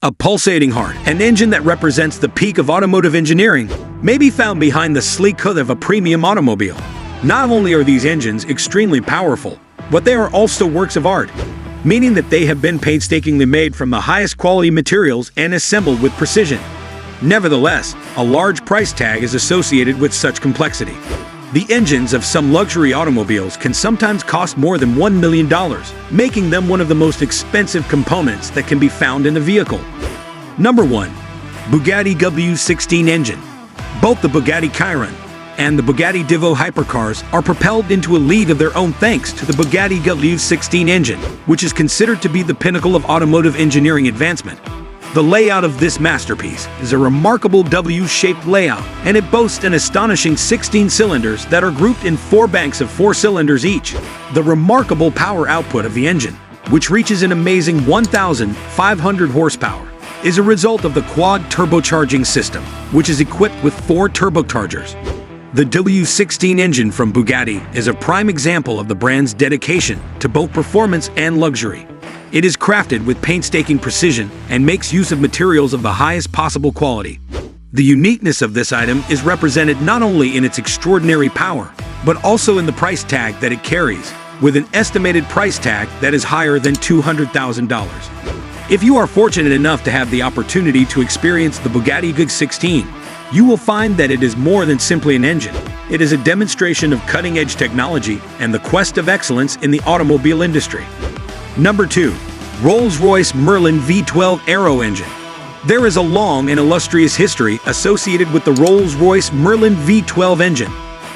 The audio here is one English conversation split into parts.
A pulsating heart, an engine that represents the peak of automotive engineering, may be found behind the sleek hood of a premium automobile. Not only are these engines extremely powerful, but they are also works of art, meaning that they have been painstakingly made from the highest quality materials and assembled with precision. Nevertheless, a large price tag is associated with such complexity. The engines of some luxury automobiles can sometimes cost more than $1 million, making them one of the most expensive components that can be found in a vehicle. Number 1. Bugatti W6 Engine. Both the Bugatti Chiron and the Bugatti Divo hypercars are propelled into a league of their own thanks to the Bugatti W6 Engine, which is considered to be the pinnacle of automotive engineering advancement. The layout of this masterpiece is a remarkable W-shaped layout, and it boasts an astonishing 16 cylinders that are grouped in 4 banks of 4 cylinders each. The remarkable power output of the engine, which reaches an amazing 1,500 horsepower, is a result of the quad turbocharging system, which is equipped with 4 turbochargers. The W6 engine from Bugatti is a prime example of the brand's dedication to both performance and luxury. It is crafted with painstaking precision and makes use of materials of the highest possible quality. The uniqueness of this item is represented not only in its extraordinary power, but also in the price tag that it carries, with an estimated price tag that is higher than $200,000. If you are fortunate enough to have the opportunity to experience the Bugatti W6, you will find that it is more than simply an engine. It is a demonstration of cutting-edge technology and the quest of excellence in the automobile industry. Number 2. RollsRoyce Merlin V12 Aero Engine. There is a long and illustrious history associated with the RollsRoyce Merlin V12 engine,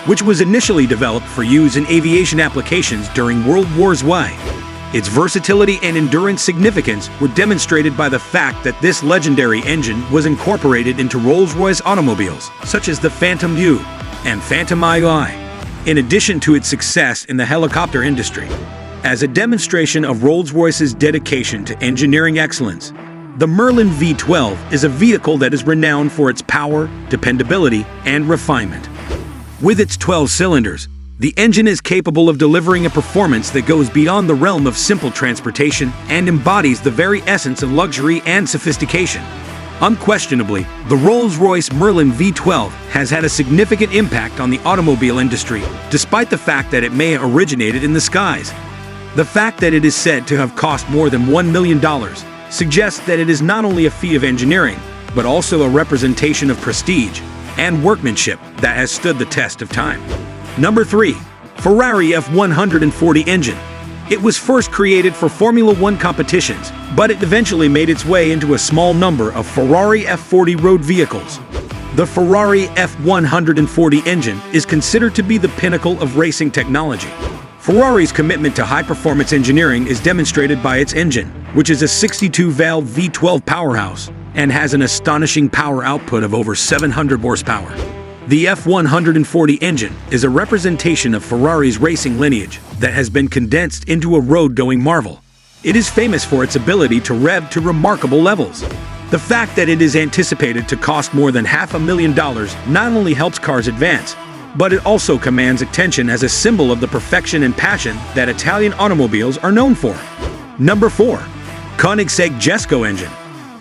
which was initially developed for use in aviation applications during World War I. Its versatility and endurance significance were demonstrated by the fact that this legendary engine was incorporated into Rolls-Royce automobiles, such as the Phantom U and Phantom II, in addition to its success in the helicopter industry. As a demonstration of Rolls-Royce's dedication to engineering excellence, the Merlin V12 is a vehicle that is renowned for its power, dependability, and refinement. With its 12 cylinders, the engine is capable of delivering a performance that goes beyond the realm of simple transportation and embodies the very essence of luxury and sophistication. Unquestionably, the Rolls-Royce Merlin V12 has had a significant impact on the automobile industry, despite the fact that it may have originated in the skies. The fact that it is said to have cost more than $1 million suggests that it is not only a feat of engineering, but also a representation of prestige and workmanship that has stood the test of time. Number 3. Ferrari F140 Engine. It was first created for Formula One competitions, but it eventually made its way into a small number of Ferrari F40 road vehicles. The Ferrari F140 engine is considered to be the pinnacle of racing technology. Ferrari's commitment to high-performance engineering is demonstrated by its engine, which is a 62-valve V12 powerhouse and has an astonishing power output of over 700 horsepower. The F140 engine is a representation of Ferrari's racing lineage that has been condensed into a road-going marvel. It is famous for its ability to rev to remarkable levels. The fact that it is anticipated to cost more than $500,000 not only helps cars advance, but it also commands attention as a symbol of the perfection and passion that Italian automobiles are known for. Number 4. Kic Jesco Engine.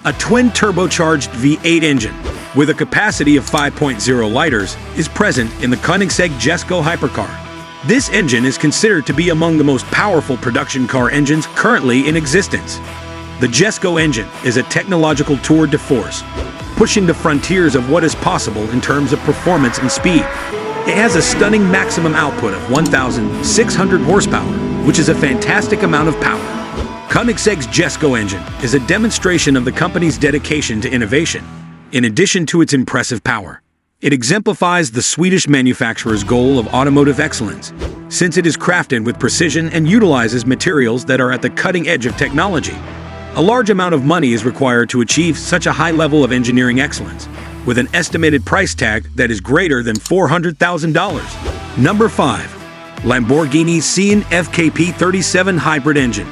A twin-turbocharged V8 engine with a capacity of 5.0 liters is present in the Kic Jesco hypercar. This engine is considered to be among the most powerful production car engines currently in existence. The Jesco engine is a technological tour de force, pushing the frontiers of what is possible in terms of performance and speed. It has a stunning maximum output of 1,600 horsepower, which is a fantastic amount of power. Kic Jesco Engine is a demonstration of the company's dedication to innovation, in addition to its impressive power. It exemplifies the Swedish manufacturer's goal of automotive excellence, since it is crafted with precision and utilizes materials that are at the cutting edge of technology. A large amount of money is required to achieve such a high level of engineering excellence, with an estimated price tag that is greater than $400,000. Number 5. Lamborghini Sian FKP37 Hybrid Engine.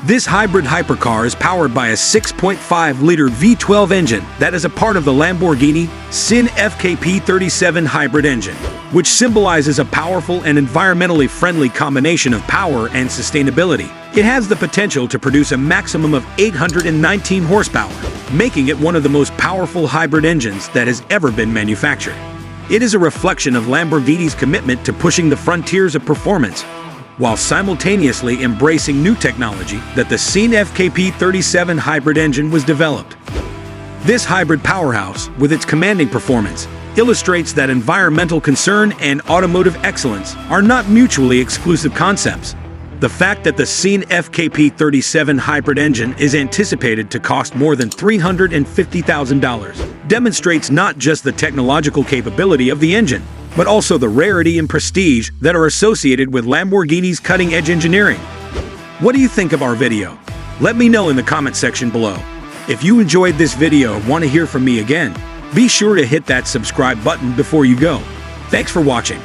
This hybrid hypercar is powered by a 6.5-liter V12 engine that is a part of the Lamborghini Sin FKP37 hybrid engine, which symbolizes a powerful and environmentally friendly combination of power and sustainability. It has the potential to produce a maximum of 819 horsepower, making it one of the most powerful hybrid engines that has ever been manufactured. It is a reflection of Lamborghini's commitment to pushing the frontiers of performance, while simultaneously embracing new technology that the Sin FKP37 hybrid engine was developed. This hybrid powerhouse, with its commanding performance, illustrates that environmental concern and automotive excellence are not mutually exclusive concepts. The fact that the Sin FKP37 hybrid engine is anticipated to cost more than $350,000 demonstrates not just the technological capability of the engine, but also the rarity and prestige that are associated with Lamborghini's cutting-edge engineering. What do you think of our video? Let me know in the comment section below. If you enjoyed this video and want to hear from me again, be sure to hit that subscribe button before you go. Thanks for watching.